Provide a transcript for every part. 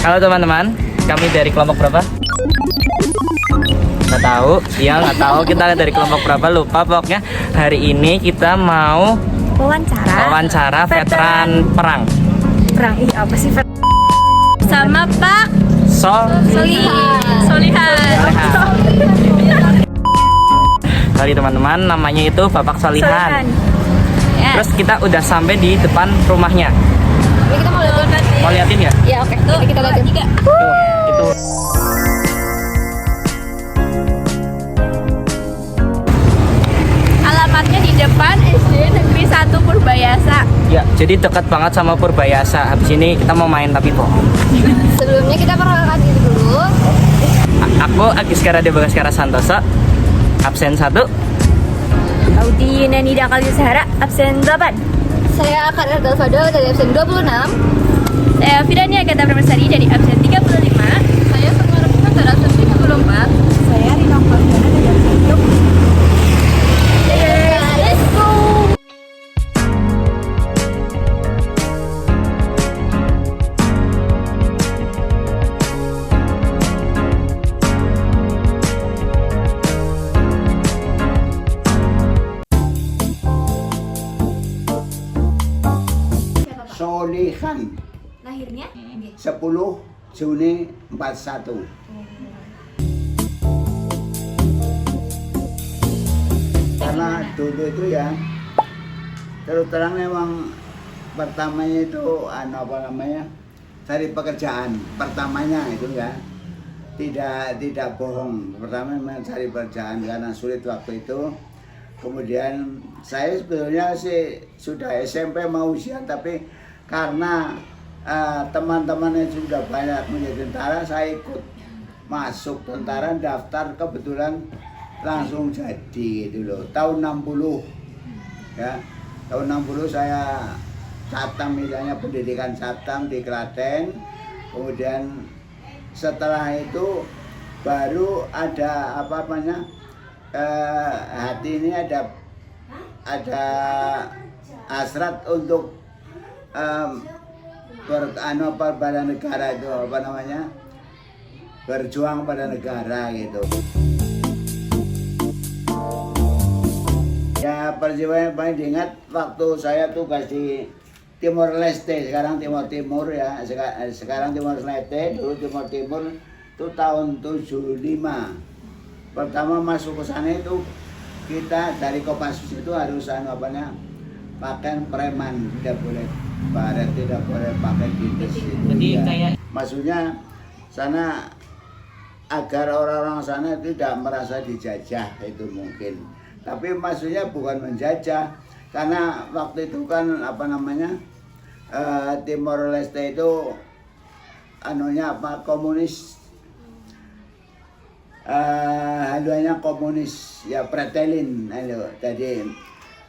Halo teman-teman, kami dari kelompok berapa? Nggak tahu, iya nggak tahu kita dari kelompok berapa, lupa. Pokoknya hari ini kita mau wawancara veteran perang. Iya apa sih sama Pak Solihan. Kali teman-teman, namanya itu Bapak Solihan. Ya. Terus kita udah sampai di depan rumahnya. Ini kita mau lihat. Mau liatin ya? Ya oke. Tuh, kita lihat juga. Tuh, itu. Alamatnya di depan SD Negeri 1 Purbayasa. Ya, jadi dekat banget sama Purbayasa. Habis ini kita mau main tapi bohong. Sebelumnya kita perkenalkan diri dulu. Aku Agiskara Debagaskara Santoso, absen 1. Audi Nenida Kalisahara, absen 8. Saya Akar Erdal Fadol dari absen 26. Saya Firania Agatha Permesari dari absen 35. Saya Sukma Rafika dari absen 34. Saya Rina Fabiana dari absen 1. Let's go! Solihan Lahirnya? 10 Juni 41. Karena dulu itu ya terus terang memang pertamanya itu cari pekerjaan pertamanya itu ya tidak bohong, pertama memang cari pekerjaan karena sulit waktu itu. Kemudian saya sebetulnya sih sudah SMP mau ujian, tapi karena teman-teman yang sudah banyak menjadi tentara, saya ikut masuk tentara, daftar, kebetulan langsung jadi gitu loh. Tahun 60 ya, tahun 60 saya catam, misalnya pendidikan catam di Klaten. Kemudian setelah itu baru ada hati ini ada hasrat untuk pada negara itu berjuang pada negara gitu. Ya, peristiwa yang paling diingat waktu saya tugas di Timor Leste, sekarang Timor Timur ya, sekarang Timor Leste, dulu Timor Timur itu tahun 75. Pertama masuk ke sana itu kita dari Kopassus itu harus pakaian preman, tidak boleh baret, tidak boleh pakai dinas. Jadi ya. kayak Maksudnya sana agar orang-orang sana itu tidak merasa dijajah, itu mungkin. Tapi maksudnya bukan menjajah, karena waktu itu kan Timor Leste itu komunis. Haluannya komunis ya, pretelin. Jadi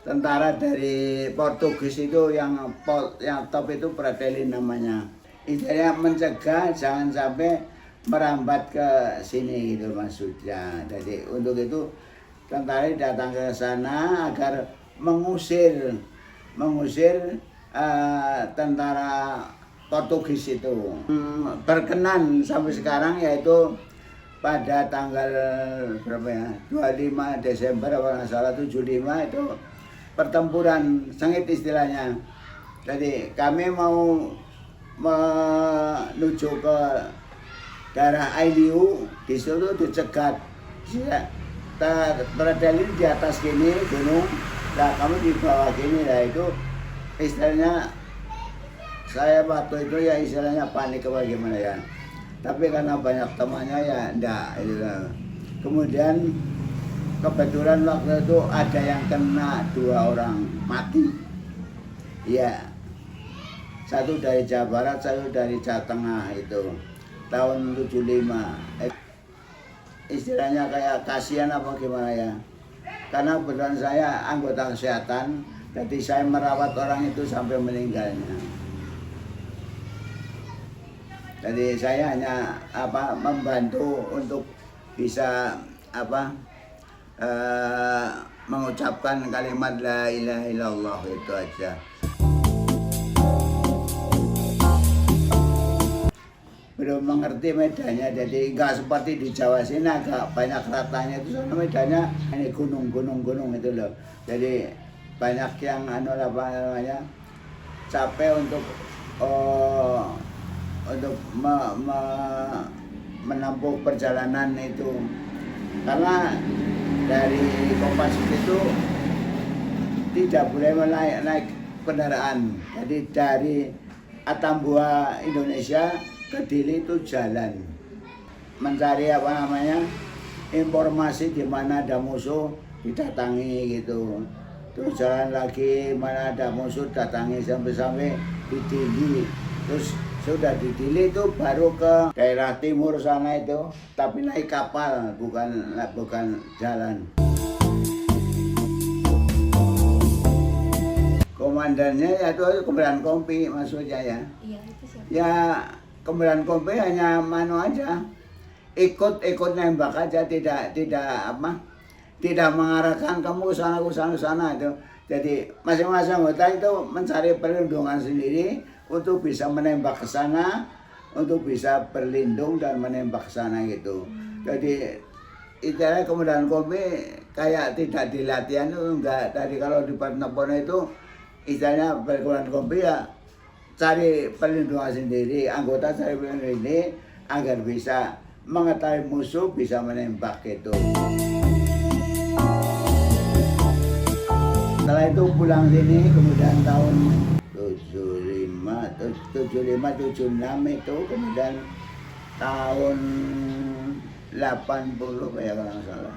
tentara dari Portugis itu yang top itu pretelin namanya. Istilahnya mencegah jangan sampai merambat ke sini gitu maksudnya. Jadi untuk itu tentara datang ke sana agar mengusir tentara Portugis itu. Berkenan sampai sekarang, yaitu pada tanggal 25 Desember kalau nggak salah 75 itu pertempuran sengit istilahnya. Jadi kami mau menuju ke daerah Ailiu, di situ dicegat. Berdalil di atas gini gunung, nah kami di bawah gini, lah itu istilahnya saya waktu itu ya istilahnya panik apa gimana ya. Tapi karena banyak temannya ya enggak itu. Kemudian kebetulan waktu itu ada yang kena 2 orang mati. Ya. Satu dari Jawa Barat, satu dari Jawa Tengah itu. Tahun 75. Istilahnya kayak kasihan apa gimana ya. Karena kebetulan saya anggota kesehatan, jadi saya merawat orang itu sampai meninggalnya. Jadi saya hanya membantu untuk bisa mengucapkan kalimat la ilaha illallah, itu aja. belum mengerti medannya, jadi nggak seperti di Jawa sini agak banyak ratanya, itu sana medannya ini gunung itu loh, jadi banyak yang apa namanya capek untuk menempuh perjalanan itu, karena dari Kopassus itu tidak boleh naik kendaraan, jadi dari Atambua Indonesia ke Dili itu jalan mencari apa namanya informasi di mana ada musuh didatangi gitu, terus jalan lagi mana ada musuh datangi sampai di Dili, terus sudah di Dili itu baru ke daerah timur sana itu, tapi naik kapal bukan jalan. Komandannya ya itu Komandan Kompi maksudnya ya. Iya, itu siapa? Ya Komandan Kompi hanya mano aja, ikut nembak aja, tidak mengarahkan kamu sana itu. Jadi masing-masing anggota itu mencari perlindungan sendiri untuk bisa menembak ke sana, untuk bisa berlindung dan menembak ke sana gitu. Jadi istilahnya Komandan Kompi kayak tidak di latihan itu enggak. Tadi kalau di Pertempuran itu istilahnya Komandan Kompi ya cari perlindungan sendiri, anggota cari perlindungan ini agar bisa mengetahui musuh, bisa menembak gitu. Setelah itu pulang sini, kemudian tahun 76 itu, kemudian tahun 80 ya kalau nggak salah,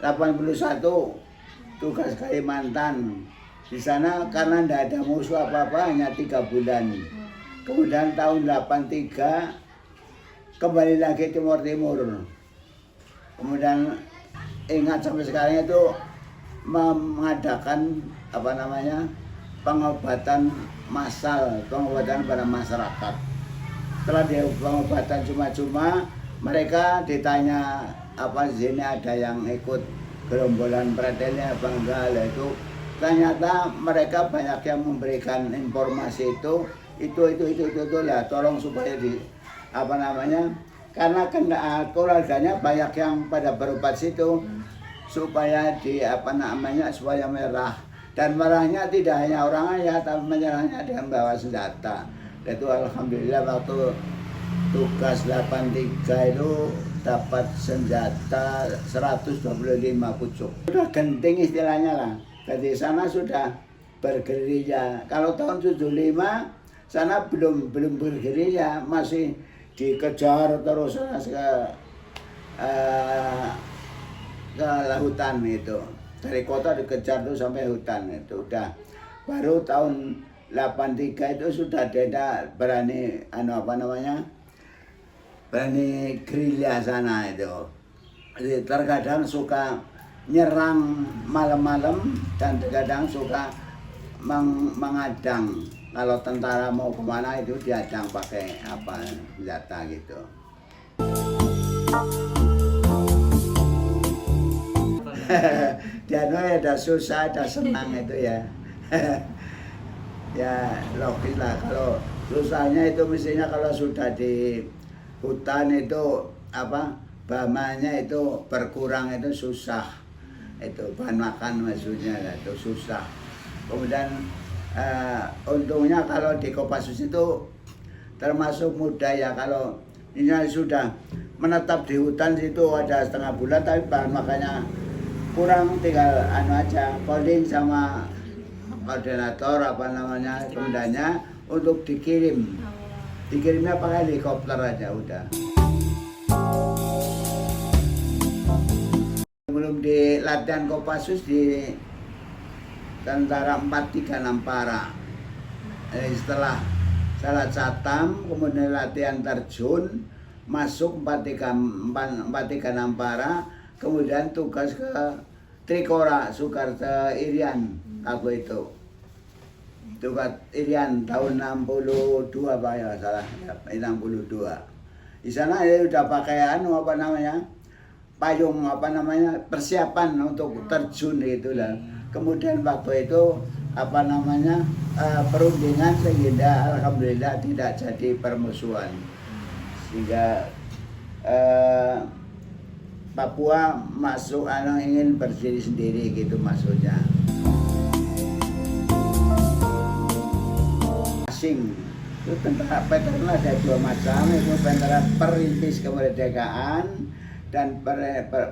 81 tugas Kalimantan. Di sana karena tidak ada musuh apa-apa, hanya 3 bulan. Kemudian tahun 83 kembali lagi Timur. Kemudian ingat sampai sekarang itu mengadakan apa namanya pengobatan massal, pengobatan pada masyarakat. Setelah dia pengobatan cuma-cuma, mereka ditanya apa di sini ada yang ikut gerombolan pratennya apa enggak, itu ternyata mereka banyak yang memberikan informasi itu ya, tolong supaya di apa namanya, karena keluarganya banyak yang pada berobat situ, supaya di apa namanya supaya merah, dan merahnya tidak hanya orang aja tapi menyerahnya dengan bawa senjata. Itu alhamdulillah waktu tugas 83 itu dapat senjata 125 pucuk, udah genting istilahnya lah. Dari sana sudah bergerilya. Kalau tahun 75 sana belum bergerilya, masih dikejar terus ke lautan itu. Dari kota dikejar tuh sampai hutan itu udah. Baru tahun 83 itu sudah ada berani berani gerilya sana itu. Jadi terkadang suka nyerang malam-malam dan terkadang suka mengadang. Kalau tentara mau kemana itu diadang pakai apa senjata gitu. Dia ada susah, ada senang itu ya. Ya logis lah, kalau susahnya itu mestinya kalau sudah di hutan itu apa bahannya itu berkurang, itu susah. Itu bahan makan maksudnya itu susah. Kemudian untungnya kalau di Kopassus itu termasuk mudah ya, kalau ini sudah menetap di hutan situ ada setengah bulan tapi bahan makannya kurang, tinggal aja calling sama koordinator apa namanya komandannya untuk dikirimnya pakai helikopter aja udah. Belum di latihan Kopassus di Tentara 436 Para. Setelah salat Satam, kemudian latihan terjun, masuk 436 Para, kemudian tugas ke Trikora, Sukarta Irian, aku itu. Tugas Irian tahun 62 Pak ya salah, 62. Di sana ya udah pakai payung persiapan untuk terjun gitu lah. Kemudian waktu itu perundingan sehingga alhamdulillah tidak jadi permusuhan. sehingga Papua masuk ingin berdiri sendiri gitu maksudnya. Asing itu tentara veteran ada dua macam, itu veteran perintis kemerdekaan dan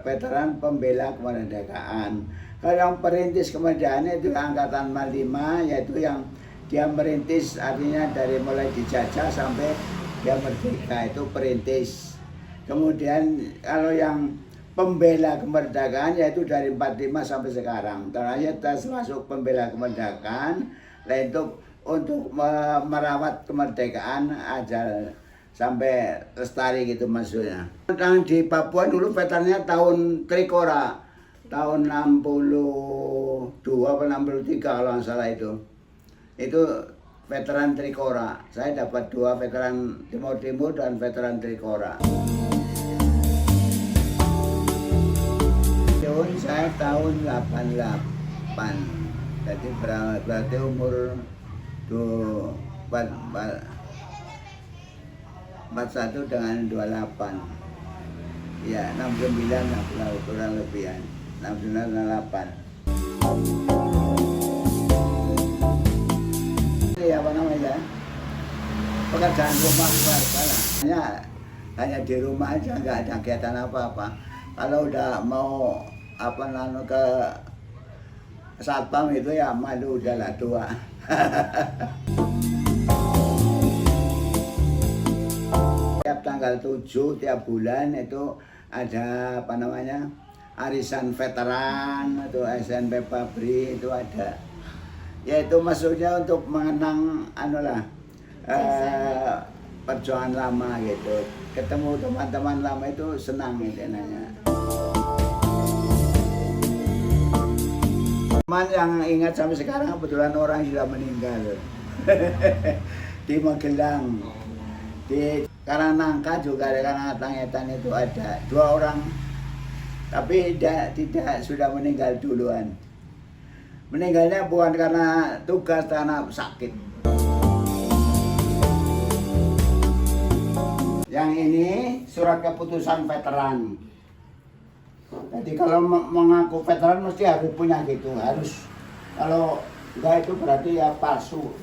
veteran pembela kemerdekaan. Kalau yang perintis kemerdekaan itu angkatan 45, yaitu yang dia merintis, artinya dari mulai dijajah sampai dia merdeka, itu perintis. Kemudian kalau yang pembela kemerdekaan yaitu dari 45 sampai sekarang. Ternyata termasuk pembela kemerdekaan, untuk merawat kemerdekaan aja sampai lestari gitu maksudnya. Yang di Papua dulu veterannya tahun Trikora, tahun 62 atau 63 kalau nggak salah itu. Itu veteran Trikora. Saya dapat 2 veteran Timur Timur dan veteran Trikora. Saya tahun 88. Jadi berarti umur 41 dengan 28. Ya, 69 lah kurang lebihan. 69 dan 8. Apa namanya, pekerjaan rumah keluarga lah. Hanya di rumah aja, nggak ada kegiatan apa-apa. Kalau udah mau ke satpam itu ya malu, udahlah tua. Tiap tanggal 7 tiap bulan itu ada arisan veteran atau SNP Pabri itu ada. Yaitu maksudnya untuk mengenang perjuangan lama gitu. Ketemu teman-teman lama itu senang gitu nanya. Teman yang ingat sampai sekarang kebetulan orang sudah meninggal. Di Magelang, di Karangnangka juga ada Karangetan itu ada 2 orang, tapi tidak sudah meninggal duluan. Meninggalnya bukan karena tugas, karena sakit. Yang ini surat keputusan veteran. Jadi kalau mengaku veteran mesti harus punya gitu, harus. Kalau enggak itu berarti ya palsu.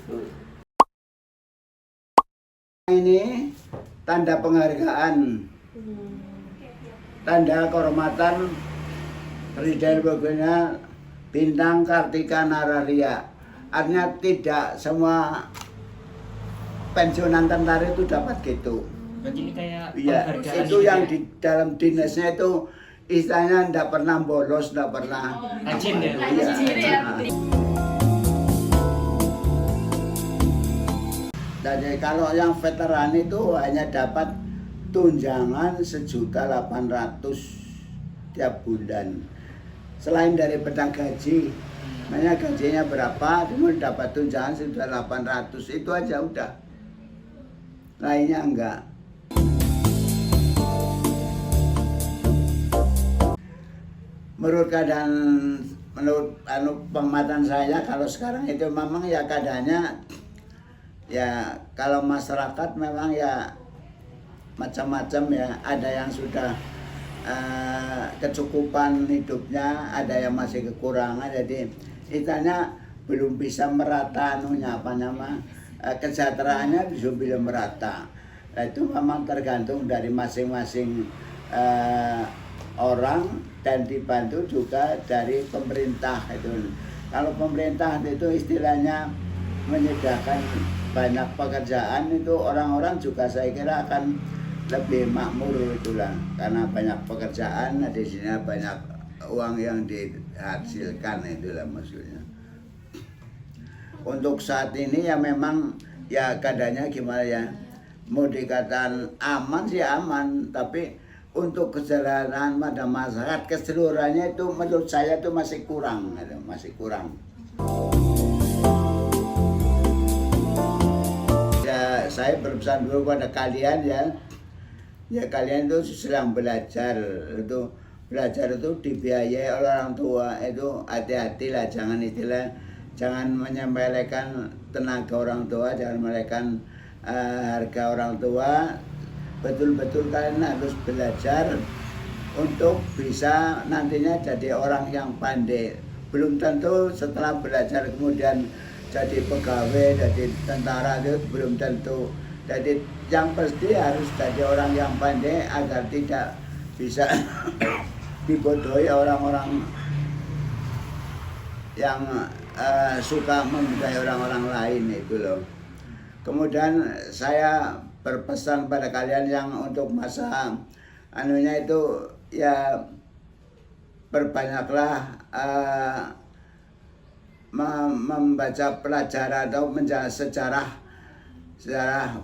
Ini tanda penghargaan, tanda kehormatan Presiden Republik Bintang Kartika Nararia. Artinya tidak semua pensiunan tentara itu dapat gitu. Berarti ini kayak iya, itu yang di dalam dinasnya itu istilahnya tidak pernah bolos, tidak pernah rajin ya. Iya. Jadi kalau yang veteran itu hanya dapat tunjangan 1.800.000 tiap bulan. Selain dari pedang gaji, makanya gajinya berapa, kemudian dapat tunjangan 1.800.000, itu aja udah. Lainnya enggak. Menurut pengamatan saya, kalau sekarang itu memang ya keadaannya ya, kalau masyarakat memang ya macam-macam ya, ada yang sudah kecukupan hidupnya, ada yang masih kekurangan, jadi istilahnya belum bisa merata kesejahteraannya belum merata. Nah, itu memang tergantung dari masing-masing orang dan dibantu juga dari pemerintah itu. Kalau pemerintah itu istilahnya menyediakan banyak pekerjaan, itu orang-orang juga saya kira akan lebih makmur itulah, karena banyak pekerjaan, di sini banyak uang yang dihasilkan, itulah maksudnya. Untuk saat ini ya memang ya keadaannya gimana ya, mau dikatakan aman sih aman, tapi untuk kesejahteraan pada masyarakat keseluruhannya itu menurut saya itu masih kurang. Ya saya berpesan dulu pada kalian ya kalian itu sedang belajar itu dibiayai oleh orang tua, itu hati-hatilah, jangan menyepelekan tenaga orang tua, jangan menyepelekan harga orang tua. betul-betul kalian harus belajar untuk bisa nantinya jadi orang yang pandai. Belum tentu setelah belajar kemudian jadi pegawai, jadi tentara, itu belum tentu. Jadi yang pasti harus jadi orang yang pandai agar tidak bisa dibodohi orang-orang yang suka membodohi orang-orang lain itu loh. Kemudian saya berpesan pada kalian yang untuk masa anunya itu ya perbanyaklah membaca pelajaran atau menjadi sejarah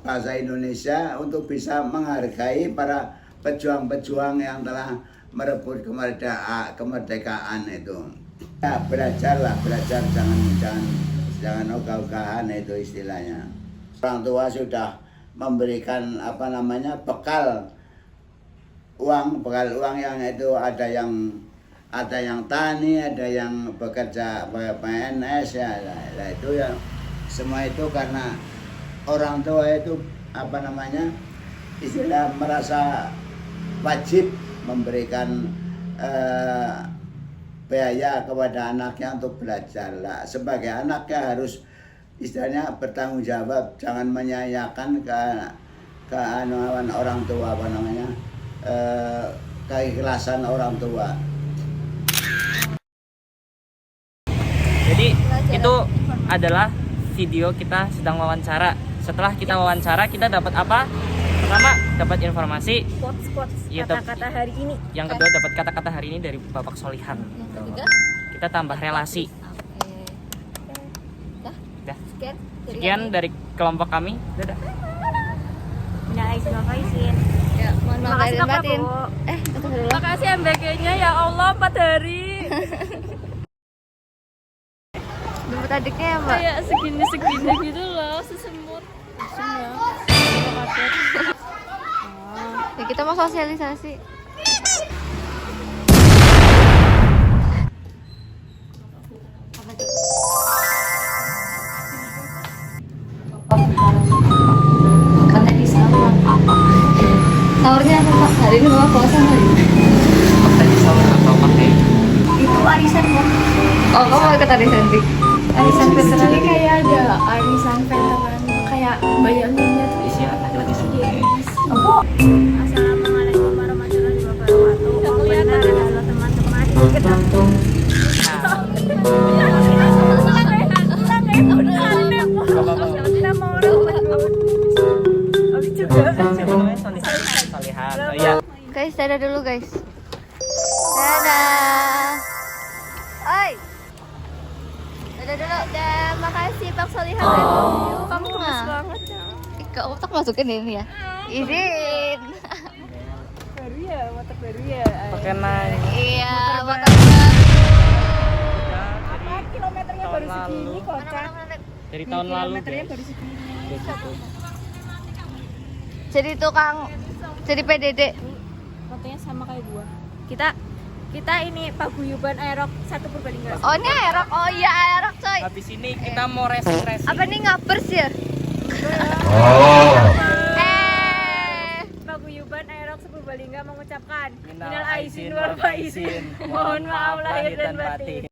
bahasa Indonesia untuk bisa menghargai para pejuang-pejuang yang telah merebut kemerdekaan itu. Ya, belajar jangan ogah-ogahan itu istilahnya. Orang tua sudah memberikan bekal uang yang itu ada yang tani, ada yang bekerja PNS ya. Nah, itu ya semua itu karena orang tua itu istilah merasa wajib memberikan biaya kepada anaknya untuk belajar lah. Sebagai anaknya harus istilahnya bertanggung jawab, jangan menyanyiakan keanuan orang tua keikhlasan orang tua. Jadi itu adalah video kita sedang wawancara. Setelah kita wawancara, kita dapat apa? Pertama, dapat informasi. Quotes Ya, kata-kata hari ini. Yang kedua, dapat kata-kata hari ini dari Bapak Solihan. Yang ketiga, Kita tambah relasi. Dah. Sekian dari kelompok kami. Dadah. Minal aizin wal faizin. Ya, mohon maaf lahir dan batin. Makasih MBG-nya ya Allah 4 hari. Jemput adiknya ya, Mbak. Kayak segini gitu loh, sesemut. Ya, kita mau sosialisasi. Karena di sahur. Sahurnya apa, Pak? Hari ini Bapak puasa nggak? Tadi sama atau pakai Itu arisan kok. Oh, kamu mau ikut arisan, Dik? Arisan veteran ini kayak ada arisan veteran kayak bayanginnya tuh isi lagi sendiri. Assalamualaikum warahmatullahi wabarakatuh. Oh, benar halo teman-teman. Kita mau Solihan. Oh iya. Guys, dadah dulu, guys. Dadah. Oi. Dadah dulu. Dan makasih Pak Solihan. Kamu gemes banget ya. Ke otak masukin ini ya. Izin. Baru ya, motor baru ya. Pakai naik. Iya, motor Udah Apa kilometernya baru segini kocak. dari tahun lalu. Kilometernya Guys. baru segini. Jadi tukang, jadi PDD. Fotonya sama kayak gua. Kita ini paguyuban Aerox 1 Purbalingga. Oh, ini aerok. Oh iya, aerok, coy. Habis ini kita mau racing. Apa nih, ngapers ya? Paguyuban Aerox Purbalingga mengucapkan Minal minal aizin aizin wal wal faizin. faizin. Mohon maaf lahir dan batin.